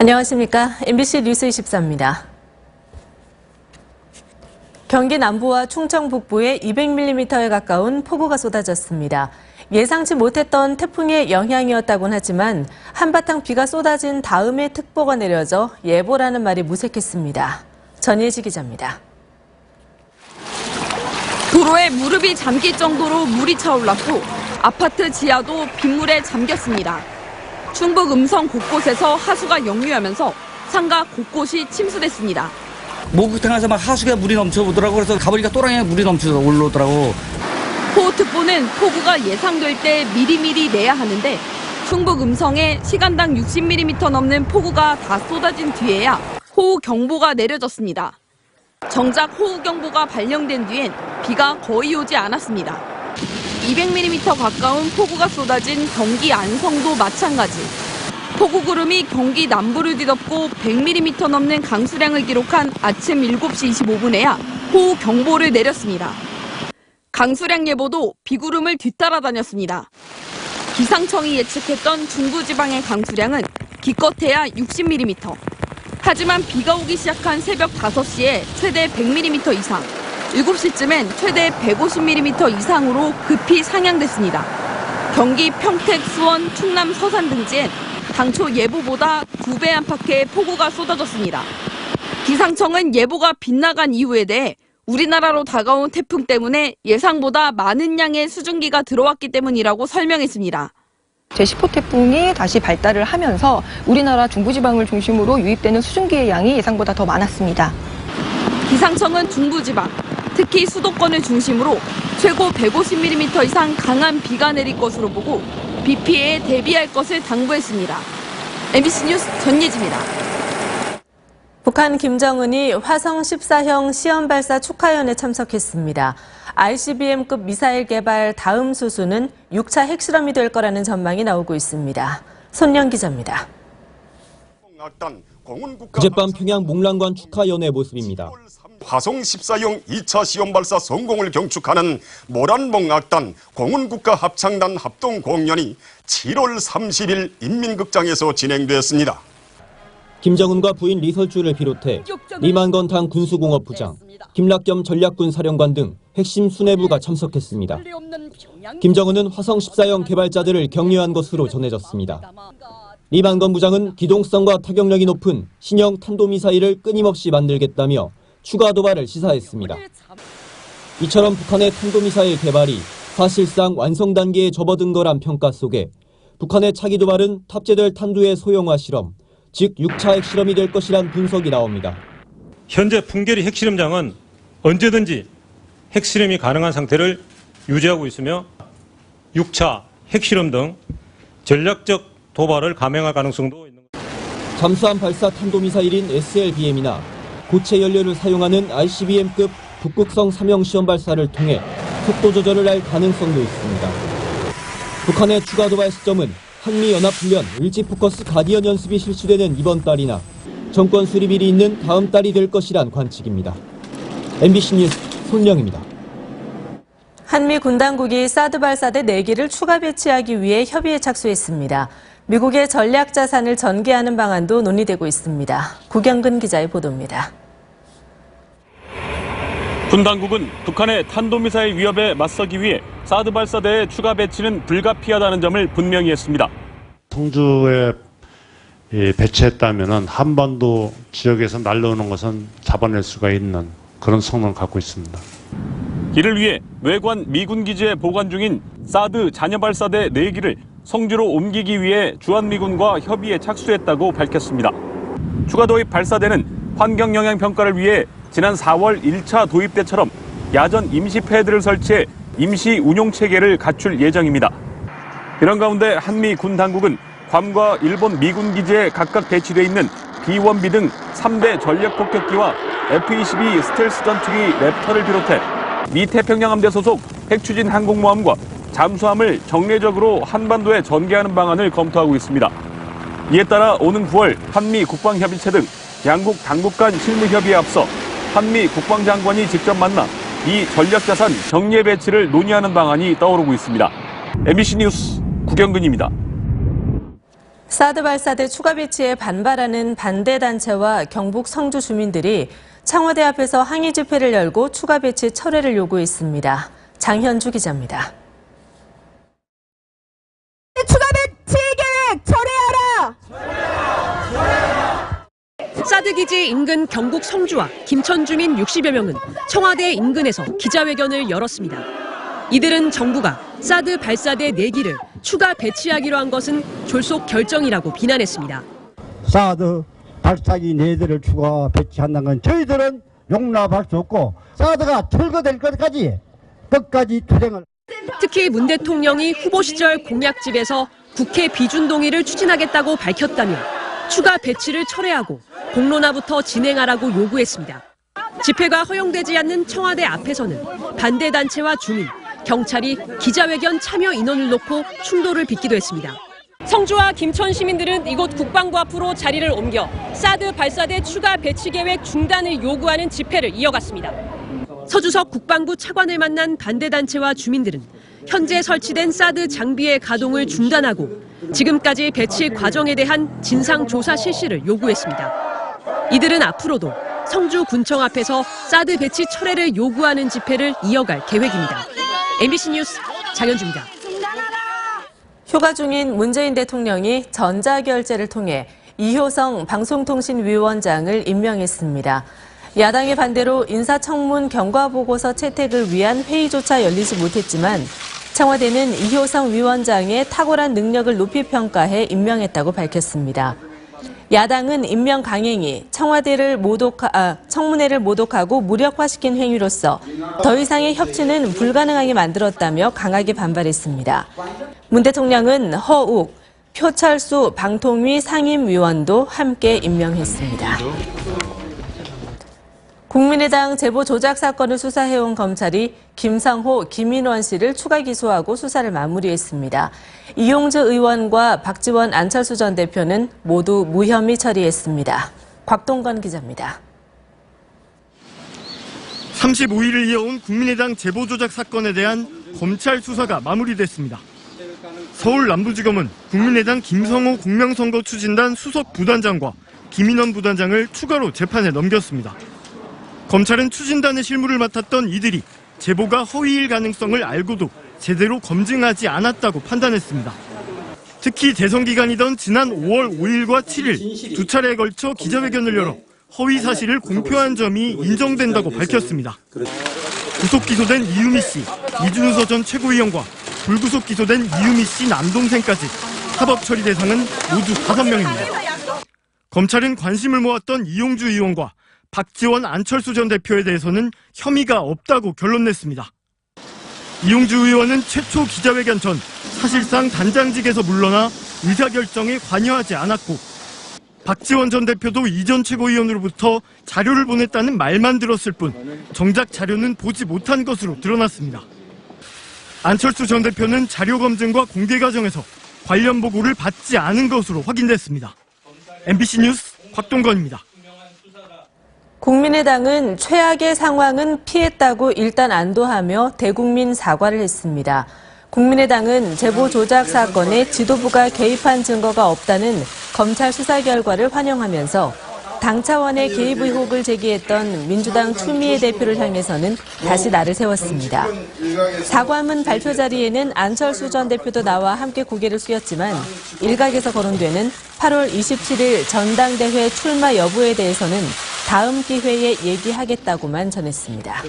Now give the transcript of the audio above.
안녕하십니까. MBC 뉴스 24입니다. 경기 남부와 충청 북부에 200mm에 가까운 폭우가 쏟아졌습니다. 예상치 못했던 태풍의 영향이었다곤 하지만 한바탕 비가 쏟아진 다음에 특보가 내려져 예보라는 말이 무색했습니다. 전예지 기자입니다. 도로에 무릎이 잠길 정도로 물이 차올랐고 아파트 지하도 빗물에 잠겼습니다. 충북 음성 곳곳에서 하수가 역류하면서 상가 곳곳이 침수됐습니다. 목욕탕에서 막 하수가 물이 넘쳐오더라고. 그래서 가보니까 또랑에 물이 넘쳐 올라오더라고. 호우특보는 폭우가 예상될 때 미리미리 내야 하는데 충북 음성에 시간당 60mm 넘는 폭우가 다 쏟아진 뒤에야 호우경보가 내려졌습니다. 정작 호우경보가 발령된 뒤엔 비가 거의 오지 않았습니다. 200mm 가까운 폭우가 쏟아진 경기 안성도 마찬가지. 폭우구름이 경기 남부를 뒤덮고 100mm 넘는 강수량을 기록한 아침 7시 25분에야 호우경보를 내렸습니다. 강수량 예보도 비구름을 뒤따라다녔습니다. 기상청이 예측했던 중부지방의 강수량은 기껏해야 60mm. 하지만 비가 오기 시작한 새벽 5시에 최대 100mm 이상, 7시쯤엔 최대 150mm 이상으로 급히 상향됐습니다. 경기 평택, 수원, 충남 서산 등지엔 당초 예보보다 2배 안팎의 폭우가 쏟아졌습니다. 기상청은 예보가 빗나간 이유에 대해 우리나라로 다가온 태풍 때문에 예상보다 많은 양의 수증기가 들어왔기 때문이라고 설명했습니다. 제10호 태풍이 다시 발달을 하면서 우리나라 중부지방을 중심으로 유입되는 수증기의 양이 예상보다 더 많았습니다. 기상청은 중부지방, 특히 수도권을 중심으로 최고 150mm 이상 강한 비가 내릴 것으로 보고 비 피해에 대비할 것을 당부했습니다. MBC 뉴스 전예지입니다. 북한 김정은이 화성 14형 시험 발사 축하연에 참석했습니다. ICBM급 미사일 개발 다음 수순은 6차 핵실험이 될 거라는 전망이 나오고 있습니다. 손영 기자입니다. 어젯밤 평양 목란관 축하연의 모습입니다. 화성 14형 2차 시험 발사 성공을 경축하는 모란봉악단 공군국가합창단 합동공연이 7월 30일 인민극장에서 진행됐습니다. 김정은과 부인 리설주를 비롯해 리만건탕 군수공업부장, 김락겸 전략군 사령관 등 핵심 수뇌부가 참석했습니다. 김정은은 화성 14형 개발자들을 격려한 것으로 전해졌습니다. 리만건 부장은 기동성과 타격력이 높은 신형 탄도미사일을 끊임없이 만들겠다며 추가 도발을 시사했습니다. 이처럼 북한의 탄도미사일 개발이 사실상 완성 단계에 접어든 거란 평가 속에 북한의 차기 도발은 탑재될 탄두의 소형화 실험, 즉 6차 핵실험이 될 것이란 분석이 나옵니다. 현재 풍계리 핵실험장은 언제든지 핵실험이 가능한 상태를 유지하고 있으며 6차 핵실험 등 전략적 도발을 감행할 가능성도 있는 것입니다. 잠수함 발사 탄도미사일인 SLBM이나 고체 연료를 사용하는 ICBM급 북극성 3형 시험 발사를 통해 속도 조절을 할 가능성도 있습니다. 북한의 추가 도발 시점은 한미연합훈련 을지포커스 가디언 연습이 실시되는 이번 달이나 정권 수립일이 있는 다음 달이 될 것이란 관측입니다. MBC 뉴스 손영입니다. 한미 군 당국이 사드 발사대 4기를 추가 배치하기 위해 협의에 착수했습니다. 미국의 전략 자산을 전개하는 방안도 논의되고 있습니다. 구경근 기자의 보도입니다. 군 당국은 북한의 탄도미사일 위협에 맞서기 위해 사드 발사대의 추가 배치는 불가피하다는 점을 분명히 했습니다. 성주에 배치했다면 한반도 지역에서 날라오는 것은 잡아낼 수가 있는 그런 성능을 갖고 있습니다. 이를 위해 외관 미군 기지에 보관 중인 사드 잔여 발사대 4기를 성주로 옮기기 위해 주한미군과 협의에 착수했다고 밝혔습니다. 추가 도입 발사대는 환경 영향 평가를 위해 지난 4월 1차 도입 때처럼 야전 임시 패드를 설치해 임시 운용 체계를 갖출 예정입니다. 이런 가운데 한미 군 당국은 괌과 일본 미군 기지에 각각 배치돼 있는 B-1B 등 3대 전략 폭격기와 F-22 스텔스 전투기 랩터를 비롯해 미 태평양 함대 소속 핵추진 항공모함과 잠수함을 정례적으로 한반도에 전개하는 방안을 검토하고 있습니다. 이에 따라 오는 9월 한미 국방협의체 등 양국 당국 간 실무협의에 앞서 한미 국방장관이 직접 만나 이 전략자산 정례 배치를 논의하는 방안이 떠오르고 있습니다. MBC 뉴스 구경근입니다. 사드 발사대 추가 배치에 반발하는 반대단체와 경북 성주 주민들이 청와대 앞에서 항의 집회를 열고 추가 배치 철회를 요구했습니다. 장현주 기자입니다. 추가 배치 계획 철회하라! 사드 기지 인근 경북 성주와 김천 주민 60여 명은 청와대 인근에서 기자회견을 열었습니다. 이들은 정부가 사드 발사대 4기를 추가 배치하기로 한 것은 졸속 결정이라고 비난했습니다. 사드 발사기 4대를 추가 배치한다는 건 저희들은 용납할 수 없고 사드가 철거될 것까지 끝까지 투쟁을. 특히 문 대통령이 후보 시절 공약집에서 국회 비준 동의를 추진하겠다고 밝혔다며 추가 배치를 철회하고 공론화부터 진행하라고 요구했습니다. 집회가 허용되지 않는 청와대 앞에서는 반대단체와 주민, 경찰이 기자회견 참여 인원을 놓고 충돌을 빚기도 했습니다. 성주와 김천 시민들은 이곳 국방부 앞으로 자리를 옮겨 사드 발사대 추가 배치 계획 중단을 요구하는 집회를 이어갔습니다. 서주석 국방부 차관을 만난 반대단체와 주민들은 현재 설치된 사드 장비의 가동을 중단하고 지금까지 배치 과정에 대한 진상조사 실시를 요구했습니다. 이들은 앞으로도 성주군청 앞에서 사드 배치 철회를 요구하는 집회를 이어갈 계획입니다. MBC 뉴스 장현주입니다. 휴가 중인 문재인 대통령이 전자결제를 통해 이효성 방송통신위원장을 임명했습니다. 야당의 반대로 인사청문 경과보고서 채택을 위한 회의조차 열리지 못했지만 청와대는 이효성 위원장의 탁월한 능력을 높이 평가해 임명했다고 밝혔습니다. 야당은 임명 강행이 청문회를 모독하고 무력화시킨 행위로서 더 이상의 협치는 불가능하게 만들었다며 강하게 반발했습니다. 문 대통령은 허욱, 표철수 방통위 상임위원도 함께 임명했습니다. 국민의당 제보 조작 사건을 수사해온 검찰이 김상호, 김인원 씨를 추가 기소하고 수사를 마무리했습니다. 이용주 의원과 박지원, 안철수 전 대표는 모두 무혐의 처리했습니다. 곽동건 기자입니다. 35일을 이어온 국민의당 제보 조작 사건에 대한 검찰 수사가 마무리됐습니다. 서울 남부지검은 국민의당 김성호 공명선거 추진단 수석 부단장과 김인원 부단장을 추가로 재판에 넘겼습니다. 검찰은 추진단의 실무를 맡았던 이들이 제보가 허위일 가능성을 알고도 제대로 검증하지 않았다고 판단했습니다. 특히 대선 기간이던 지난 5월 5일과 7일 두 차례에 걸쳐 기자회견을 열어 허위 사실을 공표한 점이 인정된다고 밝혔습니다. 구속 기소된 이유미 씨, 이준서 전 최고위원과 불구속 기소된 이유미 씨 남동생까지 사법 처리 대상은 모두 5명입니다. 검찰은 관심을 모았던 이용주 의원과 박지원, 안철수 전 대표에 대해서는 혐의가 없다고 결론냈습니다. 이용주 의원은 최초 기자회견 전 사실상 단장직에서 물러나 의사결정에 관여하지 않았고 박지원 전 대표도 이 전 최고위원으로부터 자료를 보냈다는 말만 들었을 뿐 정작 자료는 보지 못한 것으로 드러났습니다. 안철수 전 대표는 자료 검증과 공개 과정에서 관련 보고를 받지 않은 것으로 확인됐습니다. MBC 뉴스 곽동건입니다. 국민의당은 최악의 상황은 피했다고 일단 안도하며 대국민 사과를 했습니다. 국민의당은 제보 조작 사건에 지도부가 개입한 증거가 없다는 검찰 수사 결과를 환영하면서 당 차원의 개입 의혹을 제기했던 민주당 추미애 대표를 향해서는 다시 날을 세웠습니다. 사과문 발표 자리에는 안철수 전 대표도 나와 함께 고개를 숙였지만 일각에서 거론되는 8월 27일 전당대회 출마 여부에 대해서는 다음 기회에 얘기하겠다고만 전했습니다.